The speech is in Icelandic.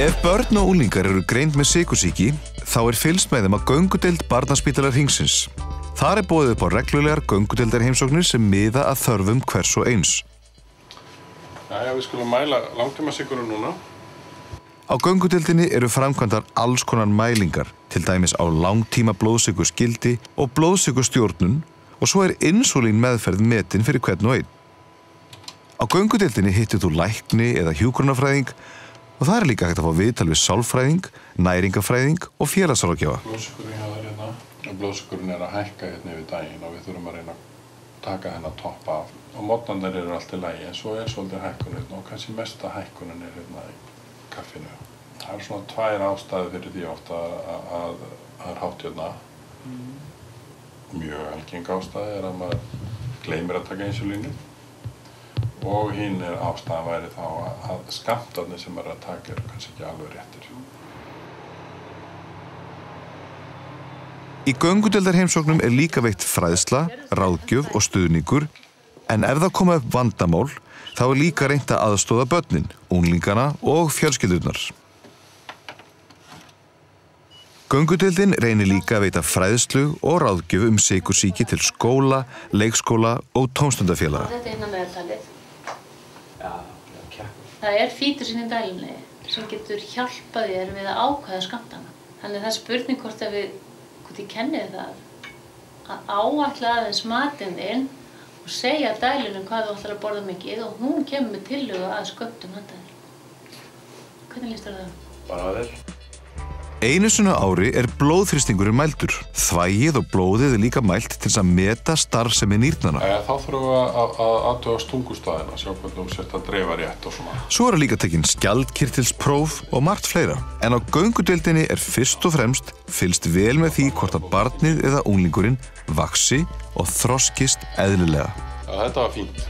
Ef börn og unglingar eru greind með sykursýki, þá fylgst með þeim á göngudeild Barnaspítala Hringsins. Þar boðið upp á reglulegar göngudeildarheimsóknir sem miða að þörfum hvers og eins. Jæja, við skulum mæla langtímasykurinn núna. Á göngudeildinni eru framkvæmdar alls konar mælingar, til dæmis á langtíma blóðsykurskildi og blóðsykurstjórnun, og svo insúlín meðferð metin fyrir hvern og einn. Á göngudeildinni hittir þú lækni eða hjúkrunarfræðing og það líka hægt að fá viðtal við sálfræðing, næringafræðing og félagsráðgjafa. Blóðsykurinn hjá þér hérna, og blóðsykurinn að hækka hérna yfir daginn og við þurfum að reyna að taka þennan topp af. Og morgnarnir eru allt í lagi, en svo svolítið hækkun hérna og kannski mesta hækkunin hérna í kaffinu. Það svona tvær ástæður fyrir því oft að það hátt hérna. Mjög algeng ástæða að maður gleymir að taka insúlínu. Og hinn ástæðan væri þá að skammtarnir sem maður að taka eru kannski ekki alveg réttir. Í göngudeildarheimsóknum líka veitt fræðsla, ráðgjöf og stuðningur, en ef það koma upp vandamál, þá líka reynt að aðstoða börnin, unglingana og fjölskyldurnar. Göngudeildin reynir líka að veita fræðslu og ráðgjöf sykursýki til skóla, leikskóla og tómstundafélaga. Þetta hérna meðaltalið. Það fítur í dælinni sem getur hjálpað þér við að ákveða skammtana. Þannig það spurning hvort ég kenni það að áætla aðeins matinn þinn og segja dælunum hvað þú ætlar að borða mikið og hún kemur með tillögu að skömmtum handa þér. Hvernig líst þér það? Bara vel. Einu sinni á ári blóðþrýstingurinn mældur. Þvagið og blóðið líka mælt til að meta starfsemi nýrnanna. Þá þurfum við að athuga stungustæðina, sjá hvernig þú sért að dreifa rétt og svona. Svo líka tekin skjaldkirtilspróf og margt fleira. En á göngudeildinni fyrst og fremst fylgst vel með því hvort að barnið eða unglingurinn vaxi og þroskist eðlilega. Já, þetta var fínt.